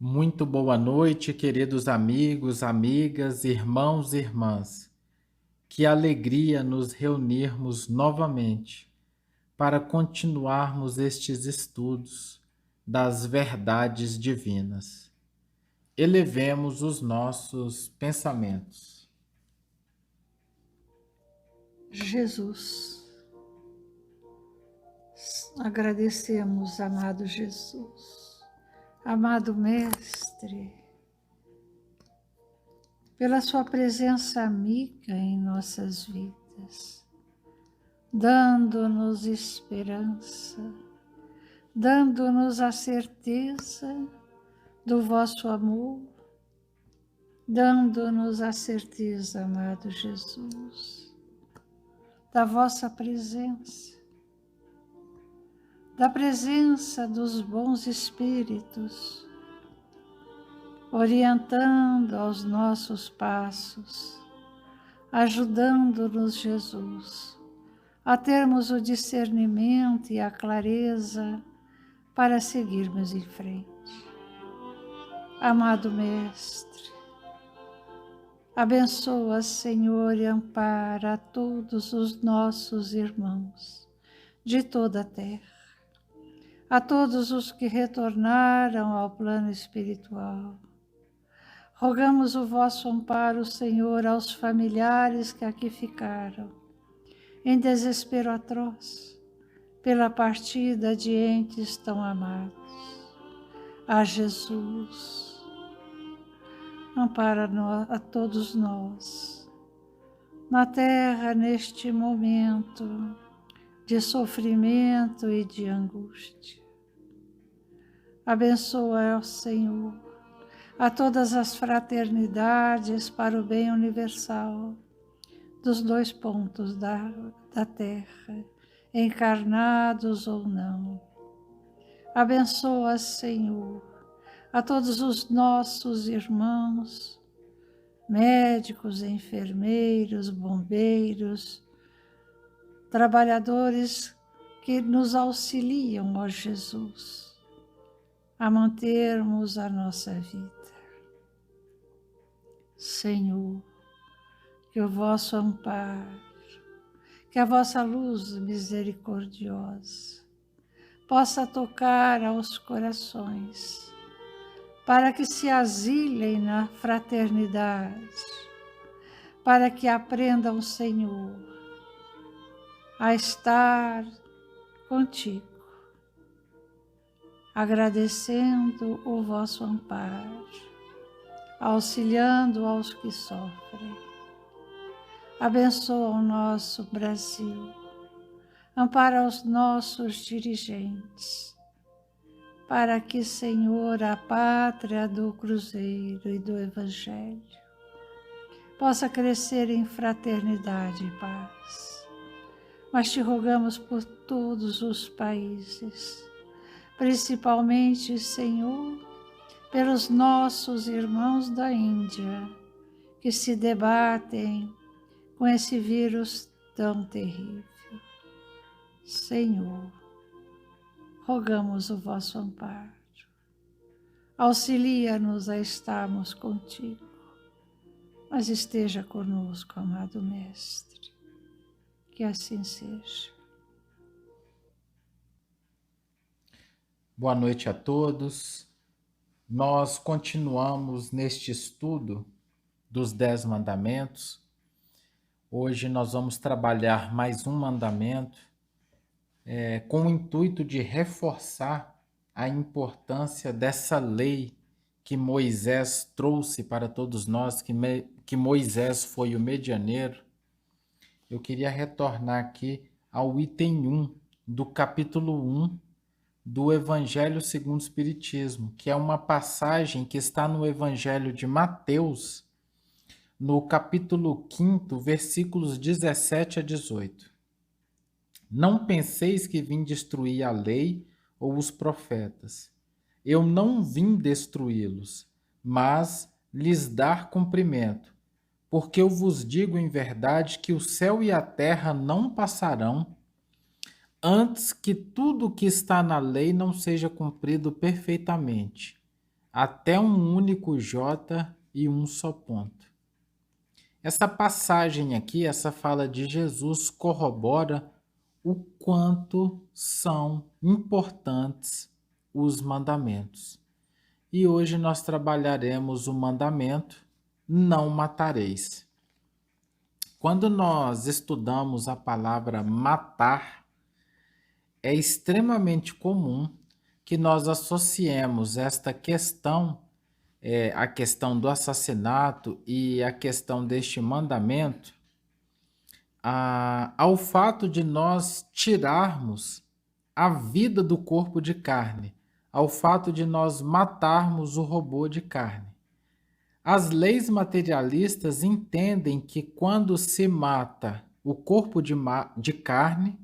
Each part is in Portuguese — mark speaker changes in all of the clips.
Speaker 1: Muito boa noite, queridos amigos, amigas, irmãos e irmãs. Que alegria nos reunirmos novamente para continuarmos estes estudos das verdades divinas. Elevemos os nossos pensamentos.
Speaker 2: Jesus, agradecemos, amado Jesus, amado Mestre, pela sua presença amiga em nossas vidas, dando-nos esperança, dando-nos a certeza do vosso amor, dando-nos a certeza, amado Jesus, da vossa presença, da presença dos bons espíritos, orientando aos nossos passos, ajudando-nos, Jesus, a termos o discernimento e a clareza para seguirmos em frente. Amado Mestre, abençoa, Senhor, e ampara a todos os nossos irmãos de toda a terra, a todos os que retornaram ao plano espiritual. Rogamos o vosso amparo, Senhor, aos familiares que aqui ficaram, em desespero atroz, pela partida de entes tão amados. A Jesus, ampara a todos nós, na terra, neste momento de sofrimento e de angústia. Abençoa, ó Senhor, a todas as fraternidades para o bem universal dos dois pontos da terra, encarnados ou não. Abençoa, Senhor, a todos os nossos irmãos, médicos, enfermeiros, bombeiros, trabalhadores que nos auxiliam, ó Jesus, a mantermos a nossa vida. Senhor, que o vosso amparo, que a vossa luz misericordiosa possa tocar aos corações, para que se asilem na fraternidade, para que aprendam, Senhor, a estar contigo, agradecendo o vosso amparo, auxiliando aos que sofrem. Abençoa o nosso Brasil, ampara os nossos dirigentes, para que, Senhor, a pátria do Cruzeiro e do Evangelho possa crescer em fraternidade e paz. Mas te rogamos por todos os países, principalmente, Senhor, pelos nossos irmãos da Índia, que se debatem com esse vírus tão terrível. Senhor, rogamos o vosso amparo. Auxilia-nos a estarmos contigo, mas esteja conosco, amado Mestre. Que assim seja.
Speaker 1: Boa noite a todos. Nós continuamos neste estudo dos 10 mandamentos. Hoje nós vamos trabalhar mais um mandamento com o intuito de reforçar a importância dessa lei que Moisés trouxe para todos nós, que Moisés foi o medianeiro. Eu queria retornar aqui ao item 1 do capítulo 1 do Evangelho segundo o Espiritismo, que é uma passagem que está no Evangelho de Mateus, no capítulo 5, versículos 17 a 18. Não penseis que vim destruir a lei ou os profetas. Eu não vim destruí-los, mas lhes dar cumprimento. Porque eu vos digo em verdade que o céu e a terra não passarão, antes que tudo o que está na lei não seja cumprido perfeitamente. até um único J e um só ponto. Essa passagem aqui, essa fala de Jesus, corrobora o quanto são importantes os mandamentos. E hoje nós trabalharemos o mandamento: não matareis. Quando nós estudamos a palavra matar, é extremamente comum que nós associemos esta questão, a questão do assassinato e a questão deste mandamento, ao fato de nós tirarmos a vida do corpo de carne, ao fato de nós matarmos o robô de carne. As leis materialistas entendem que quando se mata o corpo de carne,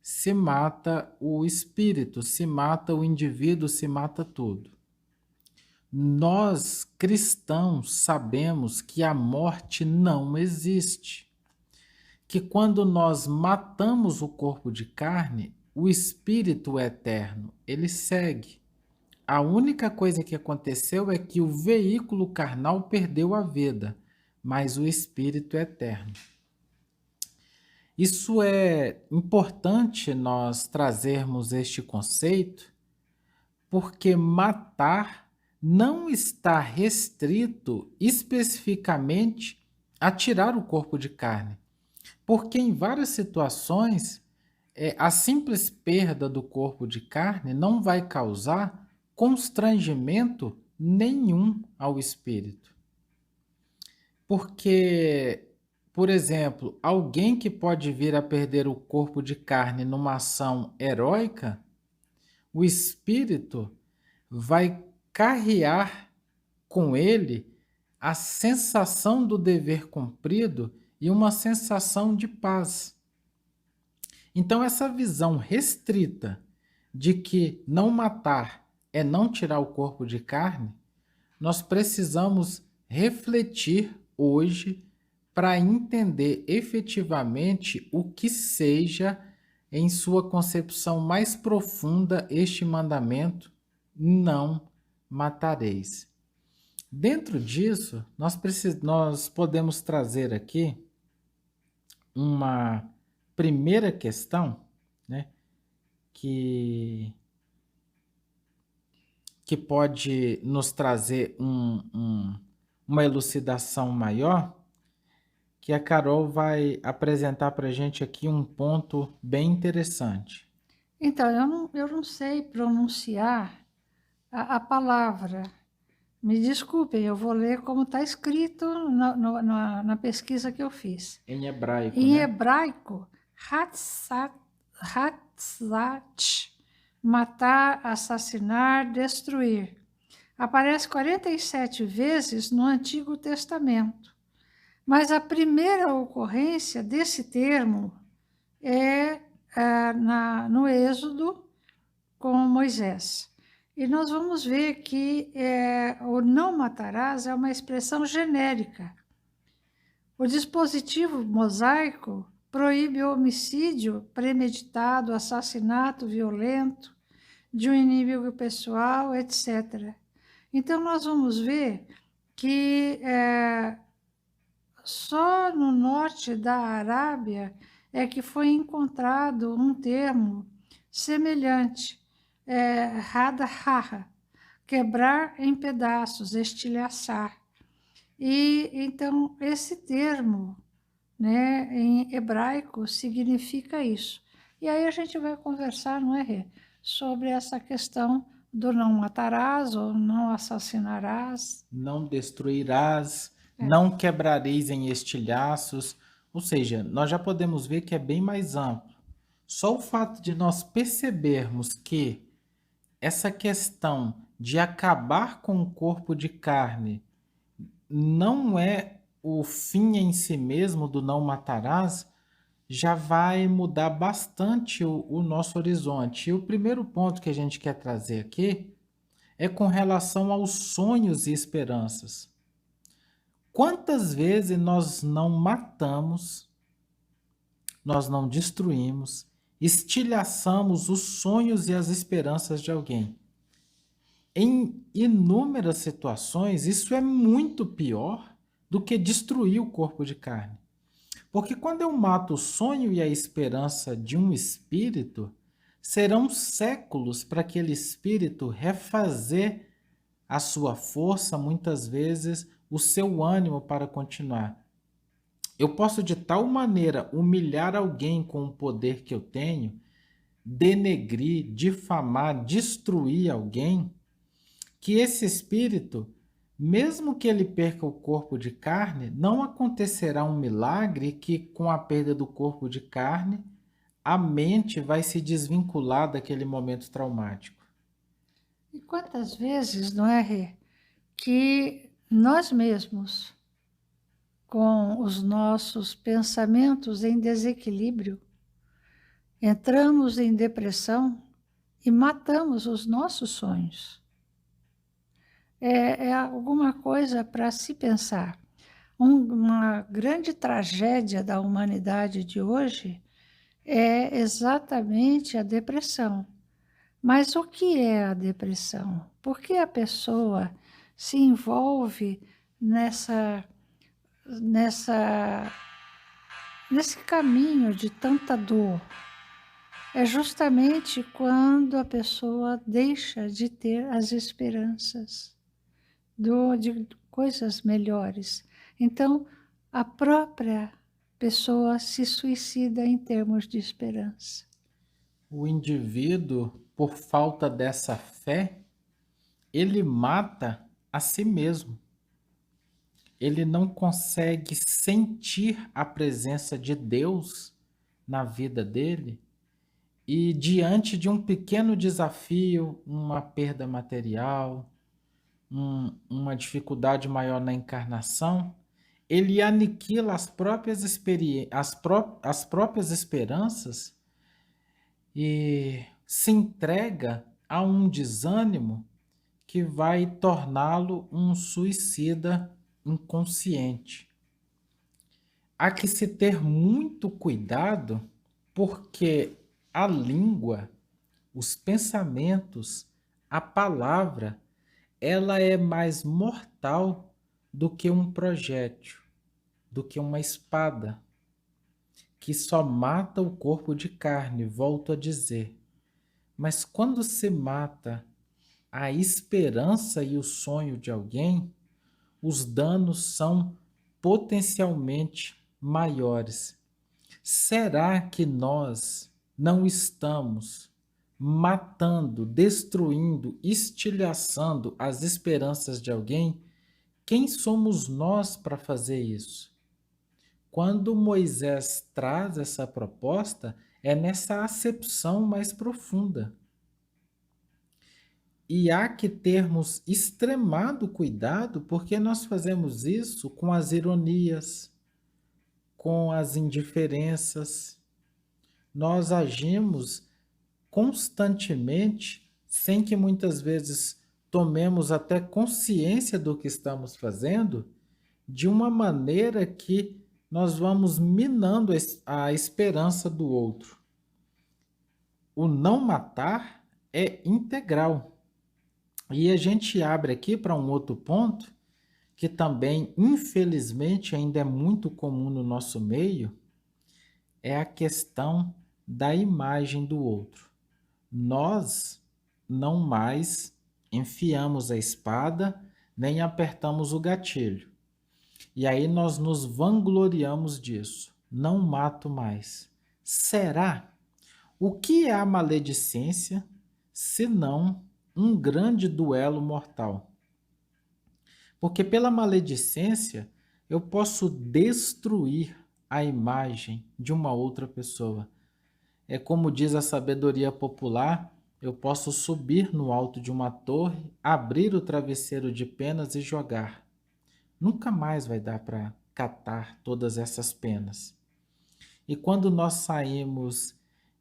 Speaker 1: se mata o espírito, se mata o indivíduo, se mata tudo. Nós, cristãos, sabemos que a morte não existe. Que quando nós matamos o corpo de carne, o espírito eterno, ele segue. A única coisa que aconteceu é que o veículo carnal perdeu a vida, mas o espírito é eterno. Isso é importante nós trazermos este conceito, porque matar não está restrito especificamente a tirar o corpo de carne, porque em várias situações a simples perda do corpo de carne não vai causar constrangimento nenhum ao espírito. Porque, por exemplo, alguém que pode vir a perder o corpo de carne numa ação heróica, o espírito vai carrear com ele a sensação do dever cumprido e uma sensação de paz. Então, essa visão restrita de que não matar é não tirar o corpo de carne, nós precisamos refletir hoje para entender efetivamente o que seja, em sua concepção mais profunda, este mandamento: não matareis. Dentro disso, nós podemos trazer aqui uma primeira questão, né, que pode nos trazer uma elucidação maior, que a Carol vai apresentar para a gente aqui um ponto bem interessante.
Speaker 2: Então, eu não sei pronunciar a palavra. Me desculpem, eu vou ler como está escrito na pesquisa que eu fiz.
Speaker 1: Em hebraico,
Speaker 2: Em
Speaker 1: né?
Speaker 2: hebraico, hatzat, matar, assassinar, destruir. Aparece 47 vezes no Antigo Testamento. Mas a primeira ocorrência desse termo é no Êxodo com Moisés. E nós vamos ver que o não matarás é uma expressão genérica. O dispositivo mosaico proíbe o homicídio premeditado, assassinato violento de um inimigo pessoal, etc. Então, nós vamos ver que só no norte da Arábia é que foi encontrado um termo semelhante, hadaha, quebrar em pedaços, estilhaçar. E então esse termo, né, em hebraico significa isso. E aí a gente vai conversar, não é, Rê, sobre essa questão do não matarás ou não assassinarás.
Speaker 1: Não destruirás, não quebrareis em estilhaços. Ou seja, nós já podemos ver que é bem mais amplo. Só o fato de nós percebermos que essa questão de acabar com o corpo de carne não é o fim em si mesmo do não matarás, já vai mudar bastante o nosso horizonte. E o primeiro ponto que a gente quer trazer aqui é com relação aos sonhos e esperanças. Quantas vezes nós não matamos, nós não destruímos, estilhaçamos os sonhos e as esperanças de alguém? em inúmeras situações, isso é muito pior do que destruir o corpo de carne. Porque quando eu mato o sonho e a esperança de um espírito, serão séculos para aquele espírito refazer a sua força, muitas vezes o seu ânimo para continuar. Eu posso de tal maneira humilhar alguém com o poder que eu tenho, denegrir, difamar, destruir alguém, que esse espírito, mesmo que ele perca o corpo de carne, não acontecerá um milagre que, com a perda do corpo de carne, a mente vai se desvincular daquele momento traumático.
Speaker 2: E quantas vezes, não é, Rê, que nós mesmos, com os nossos pensamentos em desequilíbrio, entramos em depressão e matamos os nossos sonhos. É alguma coisa para se pensar. Uma grande tragédia da humanidade de hoje é exatamente a depressão. Mas o que é a depressão? Por que a pessoa se envolve nesse caminho de tanta dor? É justamente quando a pessoa deixa de ter as esperanças de coisas melhores. Então, a própria pessoa se suicida em termos de esperança.
Speaker 1: O indivíduo, por falta dessa fé, ele mata a si mesmo. Ele não consegue sentir a presença de Deus na vida dele e, diante de um pequeno desafio, uma perda material, uma dificuldade maior na encarnação, ele aniquila as próprias, as próprias esperanças e se entrega a um desânimo que vai torná-lo um suicida inconsciente. Há que se ter muito cuidado, porque a língua, os pensamentos, a palavra, ela é mais mortal do que um projétil, do que uma espada, que só mata o corpo de carne, volto a dizer. Mas quando se mata a esperança e o sonho de alguém, os danos são potencialmente maiores. Será que nós não estamos matando, destruindo, estilhaçando as esperanças de alguém? Quem somos nós para fazer isso? Quando Moisés traz essa proposta, é nessa acepção mais profunda. E há que termos extremado cuidado, porque nós fazemos isso com as ironias, com as indiferenças. Nós agimos constantemente, sem que muitas vezes tomemos até consciência do que estamos fazendo, de uma maneira que nós vamos minando a esperança do outro. O não matar é integral. E a gente abre aqui para um outro ponto, que também, infelizmente, ainda é muito comum no nosso meio, é a questão da imagem do outro. Nós não mais enfiamos a espada, nem apertamos o gatilho. E aí nós nos vangloriamos disso. Não mato mais. Será? O que é a maledicência, senão um grande duelo mortal? Porque pela maledicência eu posso destruir a imagem de uma outra pessoa. É como diz a sabedoria popular, eu posso subir no alto de uma torre, abrir o travesseiro de penas e jogar. Nunca mais vai dar para catar todas essas penas. E quando nós saímos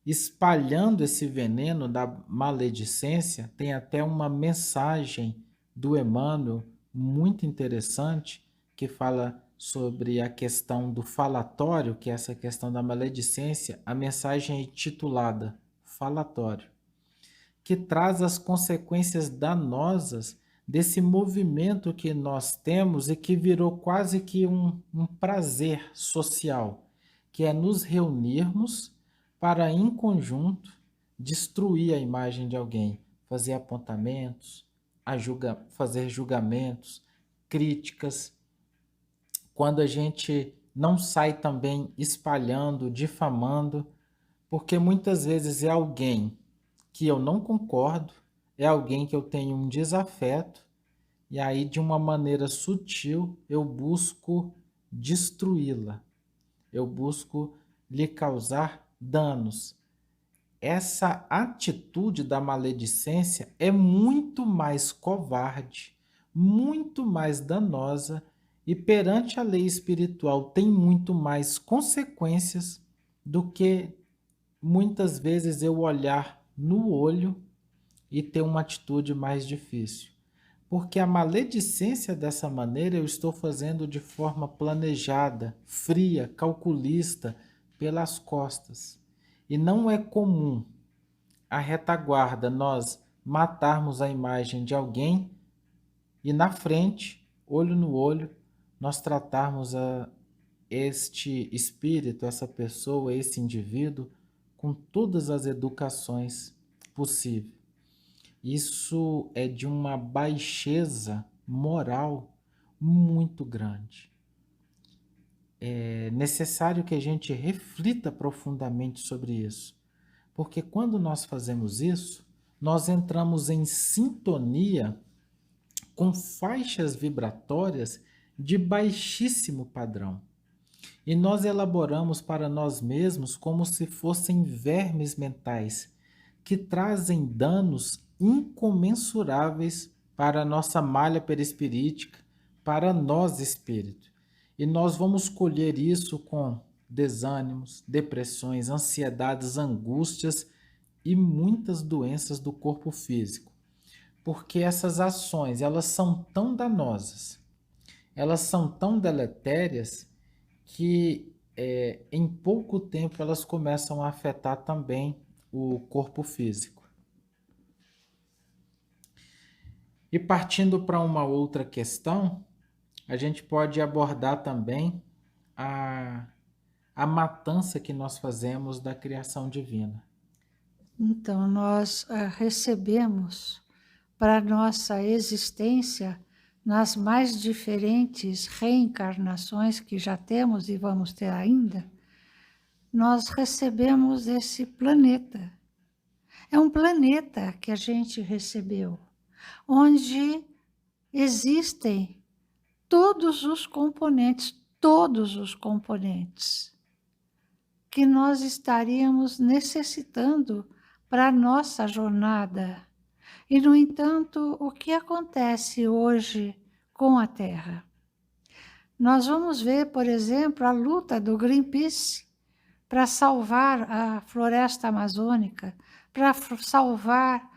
Speaker 1: espalhando esse veneno da maledicência, tem até uma mensagem do Emmanuel muito interessante que fala sobre a questão do falatório, que é essa questão da maledicência. A mensagem é intitulada Falatório, que traz as consequências danosas desse movimento que nós temos e que virou quase que um prazer social, que é nos reunirmos para, em conjunto, destruir a imagem de alguém, fazer apontamentos, fazer julgamentos, críticas. Quando a gente não sai também espalhando, difamando, porque muitas vezes é alguém que eu não concordo, é alguém que eu tenho um desafeto, e aí de uma maneira sutil eu busco destruí-la, eu busco lhe causar danos. Essa atitude da maledicência é muito mais covarde, muito mais danosa e perante a lei espiritual tem muito mais consequências do que muitas vezes eu olhar no olho e ter uma atitude mais difícil. Porque a maledicência dessa maneira eu estou fazendo de forma planejada, fria, calculista, pelas costas. E não é comum a retaguarda nós matarmos a imagem de alguém e na frente, olho no olho, nós tratarmos este espírito, essa pessoa, esse indivíduo com todas as educações possíveis. Isso é de uma baixeza moral muito grande. É necessário que a gente reflita profundamente sobre isso, porque quando nós fazemos isso, nós entramos em sintonia com faixas vibratórias de baixíssimo padrão. E nós elaboramos para nós mesmos como se fossem vermes mentais, que trazem danos incomensuráveis para a nossa malha perispirítica, para nós espírito. E nós vamos colher isso com desânimos, depressões, ansiedades, angústias e muitas doenças do corpo físico. Porque essas ações, elas são tão danosas, elas são tão deletérias, que em pouco tempo elas começam a afetar também o corpo físico. E partindo para uma outra questão, a gente pode abordar também a matança que nós fazemos da criação divina.
Speaker 2: Então, nós recebemos para nossa existência, nas mais diferentes reencarnações que já temos e vamos ter ainda, nós recebemos esse planeta. É um planeta que a gente recebeu, onde existem todos os componentes que nós estaríamos necessitando para a nossa jornada. E, no entanto, o que acontece hoje com a Terra? Nós vamos ver, por exemplo, a luta do Greenpeace para salvar a floresta amazônica, para salvar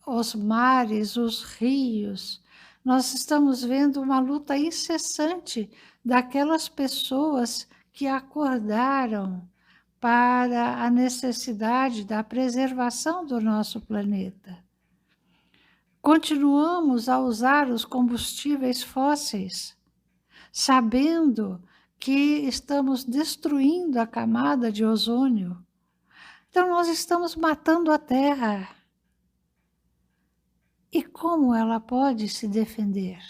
Speaker 2: os mares, os rios. Nós estamos vendo uma luta incessante daquelas pessoas que acordaram para a necessidade da preservação do nosso planeta. Continuamos a usar os combustíveis fósseis, sabendo que estamos destruindo a camada de ozônio. Então, nós estamos matando a Terra. E como ela pode se defender?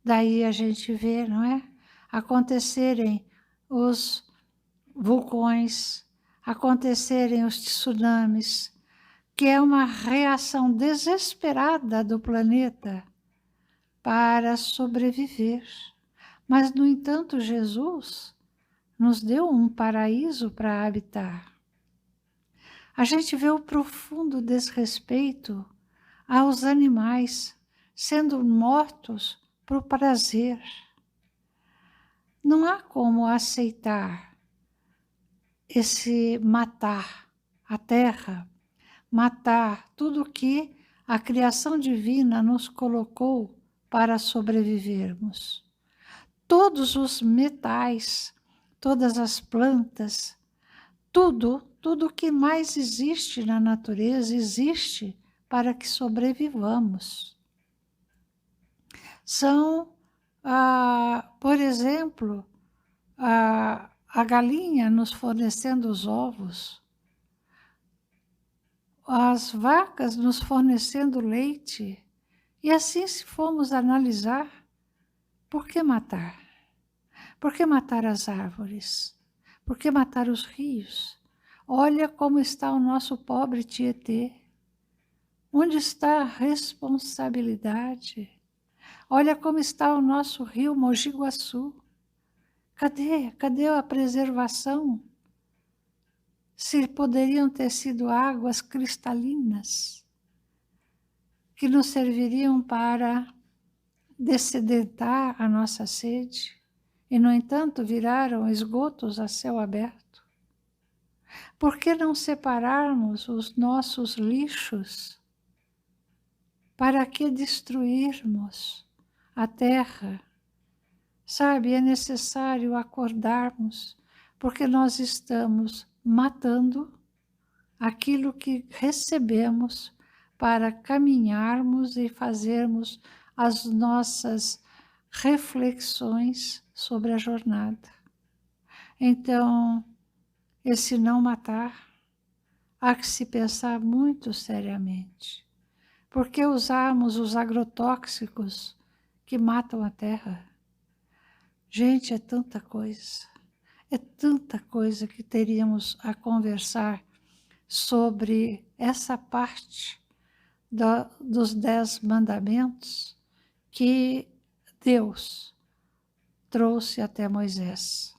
Speaker 2: Daí a gente vê, não é? Acontecerem os vulcões, acontecerem os tsunamis, que é uma reação desesperada do planeta para sobreviver. Mas, no entanto, Jesus nos deu um paraíso para habitar. A gente vê o profundo desrespeito aos animais sendo mortos por prazer. Não há como aceitar esse matar a terra, matar tudo que a criação divina nos colocou para sobrevivermos. Todos os metais, todas as plantas, tudo tudo o que mais existe na natureza existe para que sobrevivamos. São, por exemplo, a galinha nos fornecendo os ovos, as vacas nos fornecendo leite. E assim, se formos analisar, por que matar? Por que matar as árvores? Por que matar os rios? Olha como está o nosso pobre Tietê. Onde está a responsabilidade? Olha como está o nosso rio Mogi Guaçu. Cadê a preservação? Se poderiam ter sido águas cristalinas que nos serviriam para dessedentar a nossa sede, e, no entanto, viraram esgotos a céu aberto. Por que não separarmos os nossos lixos? Para que destruirmos a terra? Sabe, é necessário acordarmos, porque nós estamos matando aquilo que recebemos para caminharmos e fazermos as nossas reflexões sobre a jornada. Então, esse não matar, há que se pensar muito seriamente. Por que usarmos os agrotóxicos que matam a terra? Gente, é tanta coisa que teríamos a conversar sobre essa parte dos 10 mandamentos que Deus trouxe até Moisés.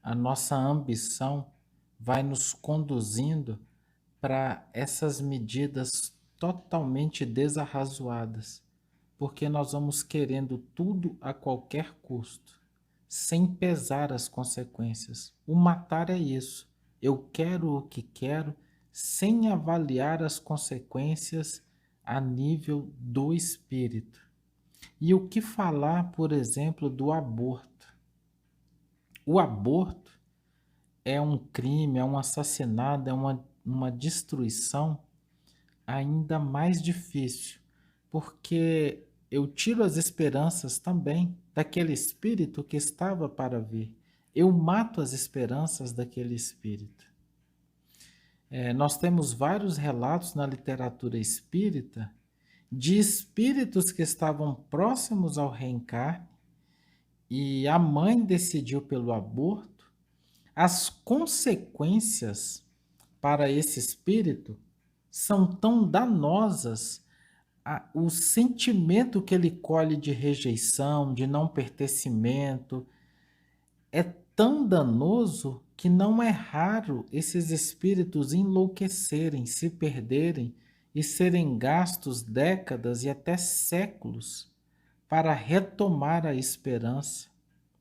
Speaker 1: A nossa ambição vai nos conduzindo para essas medidas totalmente desarrazoadas, porque nós vamos querendo tudo a qualquer custo, sem pesar as consequências. O matar é isso. Eu quero o que quero, sem avaliar as consequências a nível do espírito. E o que falar, por exemplo, do aborto? O aborto é um crime, é um assassinato, é uma destruição ainda mais difícil, porque eu tiro as esperanças também daquele espírito que estava para vir. Eu mato as esperanças daquele espírito. Nós temos vários relatos na literatura espírita de espíritos que estavam próximos ao reencarne e a mãe decidiu pelo aborto. As consequências para esse espírito são tão danosas, o sentimento que ele colhe de rejeição, de não pertencimento, é tão danoso que não é raro esses espíritos enlouquecerem, se perderem e serem gastos décadas e até séculos para retomar a esperança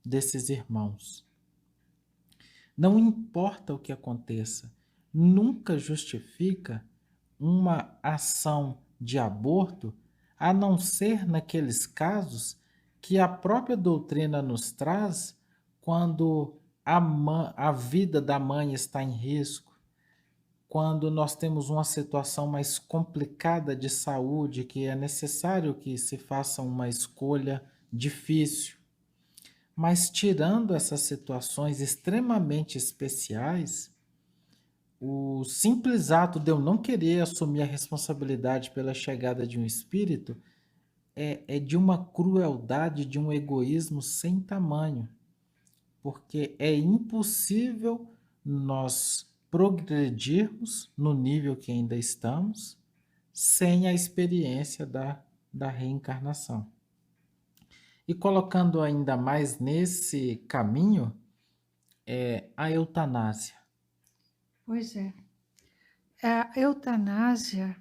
Speaker 1: desses irmãos. Não importa o que aconteça, nunca justifica uma ação de aborto, a não ser naqueles casos que a própria doutrina nos traz, quando a vida da mãe está em risco, quando nós temos uma situação mais complicada de saúde, que é necessário que se faça uma escolha difícil. Mas tirando essas situações extremamente especiais, o simples ato de eu não querer assumir a responsabilidade pela chegada de um espírito é de uma crueldade, de um egoísmo sem tamanho, porque é impossível nós progredirmos no nível que ainda estamos sem a experiência da reencarnação. E colocando ainda mais nesse caminho, a eutanásia.
Speaker 2: Pois é. A eutanásia,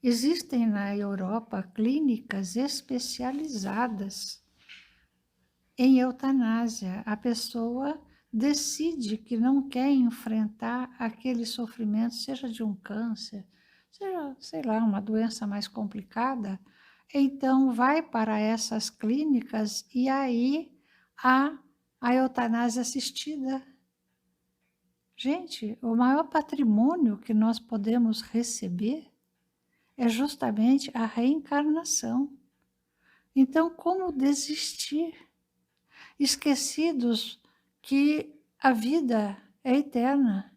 Speaker 2: existem na Europa clínicas especializadas em eutanásia. A pessoa decide que não quer enfrentar aquele sofrimento, seja de um câncer, seja, sei lá, uma doença mais complicada, então vai para essas clínicas e aí há a eutanásia assistida. Gente, o maior patrimônio que nós podemos receber é justamente a reencarnação. Então, como desistir? Esquecidos que a vida é eterna.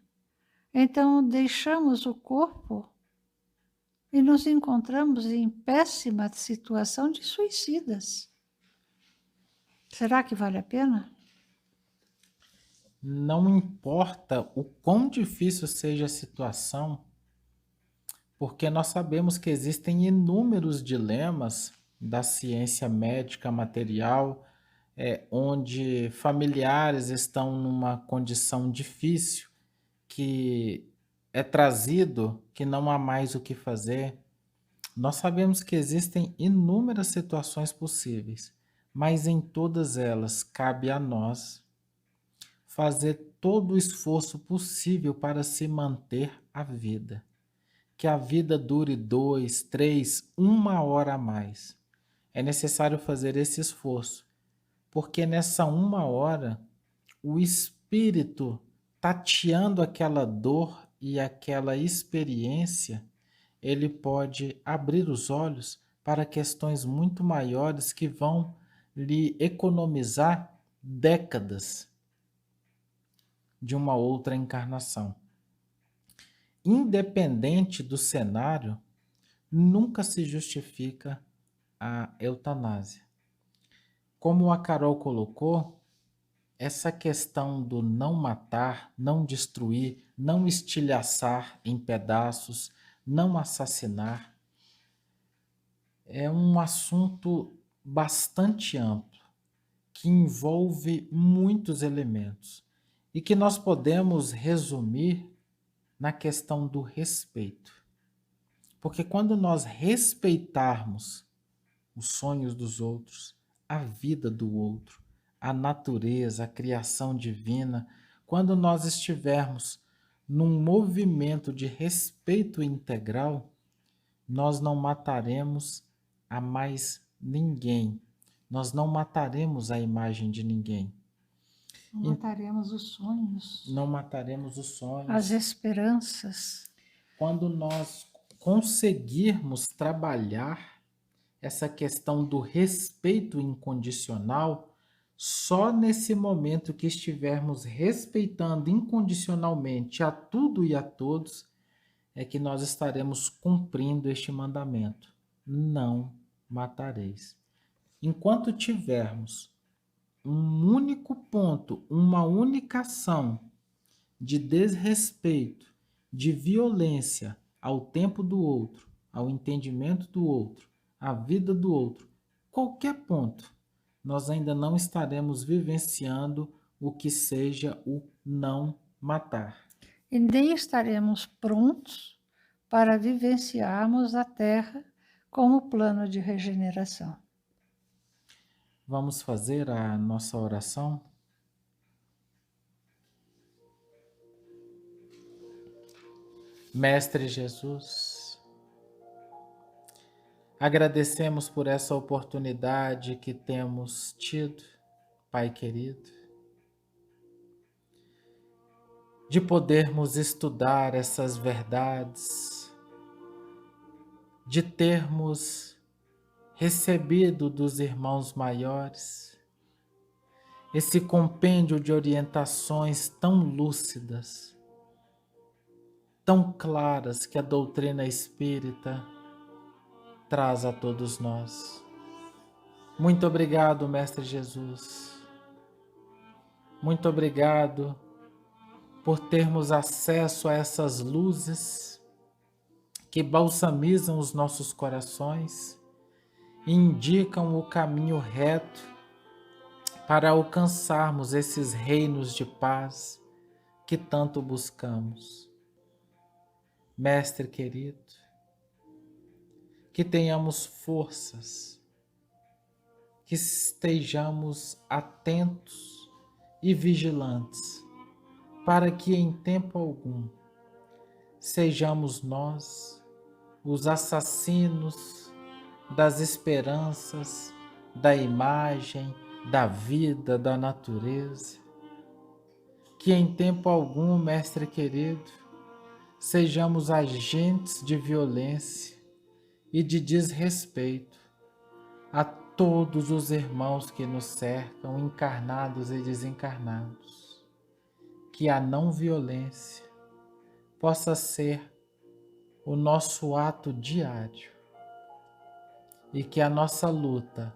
Speaker 2: Então, deixamos o corpo e nos encontramos em péssima situação de suicidas. Será que vale a pena?
Speaker 1: Não importa o quão difícil seja a situação, porque nós sabemos que existem inúmeros dilemas da ciência médica material, onde familiares estão numa condição difícil, que é trazido que não há mais o que fazer. Nós sabemos que existem inúmeras situações possíveis, mas em todas elas cabe a nós fazer todo o esforço possível para se manter a vida. Que a vida dure 2, 3, 1 hora a mais. É necessário fazer esse esforço, porque nessa 1 hora o espírito, tateando aquela dor e aquela experiência, ele pode abrir os olhos para questões muito maiores que vão lhe economizar décadas de uma outra encarnação. Independente do cenário, nunca se justifica a eutanásia. Como a Carol colocou, essa questão do não matar, não destruir, não estilhaçar em pedaços, não assassinar, é um assunto bastante amplo, que envolve muitos elementos e que nós podemos resumir na questão do respeito. Porque quando nós respeitarmos os sonhos dos outros, a vida do outro, a natureza, a criação divina, quando nós estivermos num movimento de respeito integral, nós não mataremos a mais ninguém. Nós não mataremos a imagem de ninguém.
Speaker 2: Não mataremos os sonhos.
Speaker 1: Não mataremos os sonhos.
Speaker 2: As esperanças.
Speaker 1: Quando nós conseguirmos trabalhar essa questão do respeito incondicional, só nesse momento que estivermos respeitando incondicionalmente a tudo e a todos, é que nós estaremos cumprindo este mandamento. Não matareis. Enquanto tivermos um único ponto, uma única ação de desrespeito, de violência ao tempo do outro, ao entendimento do outro, à vida do outro, qualquer ponto, nós ainda não estaremos vivenciando o que seja o não matar.
Speaker 2: E nem estaremos prontos para vivenciarmos a Terra como plano de regeneração.
Speaker 1: Vamos fazer a nossa oração? Mestre Jesus, agradecemos por essa oportunidade que temos tido, Pai querido, de podermos estudar essas verdades, de termos recebido dos irmãos maiores esse compêndio de orientações tão lúcidas, tão claras que a doutrina espírita traz a todos nós. Muito obrigado, Mestre Jesus. Muito obrigado por termos acesso a essas luzes que balsamizam os nossos corações e indicam o caminho reto para alcançarmos esses reinos de paz que tanto buscamos. Mestre querido, que tenhamos forças, que estejamos atentos e vigilantes, para que em tempo algum sejamos nós os assassinos das esperanças, da imagem, da vida, da natureza. que em tempo algum, Mestre querido, sejamos agentes de violência e de desrespeito a todos os irmãos que nos cercam, encarnados e desencarnados. Que a não violência possa ser o nosso ato diário e que a nossa luta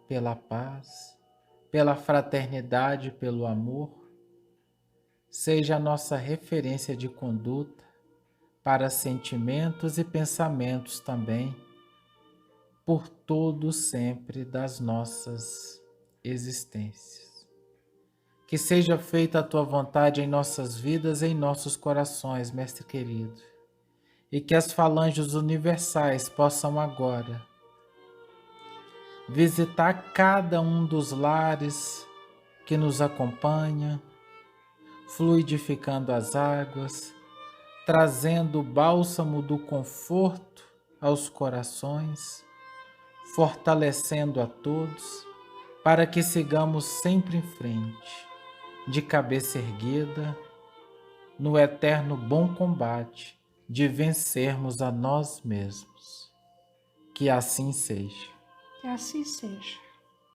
Speaker 1: pela paz, pela fraternidade, pelo amor, seja a nossa referência de conduta para sentimentos e pensamentos também, por todo sempre das nossas existências. Que seja feita a tua vontade em nossas vidas e em nossos corações, Mestre querido, e que as falanges universais possam agora visitar cada um dos lares que nos acompanha, fluidificando as águas, trazendo o bálsamo do conforto aos corações, fortalecendo a todos, para que sigamos sempre em frente, de cabeça erguida, no eterno bom combate de vencermos a nós mesmos. Que assim seja.
Speaker 2: Que assim seja.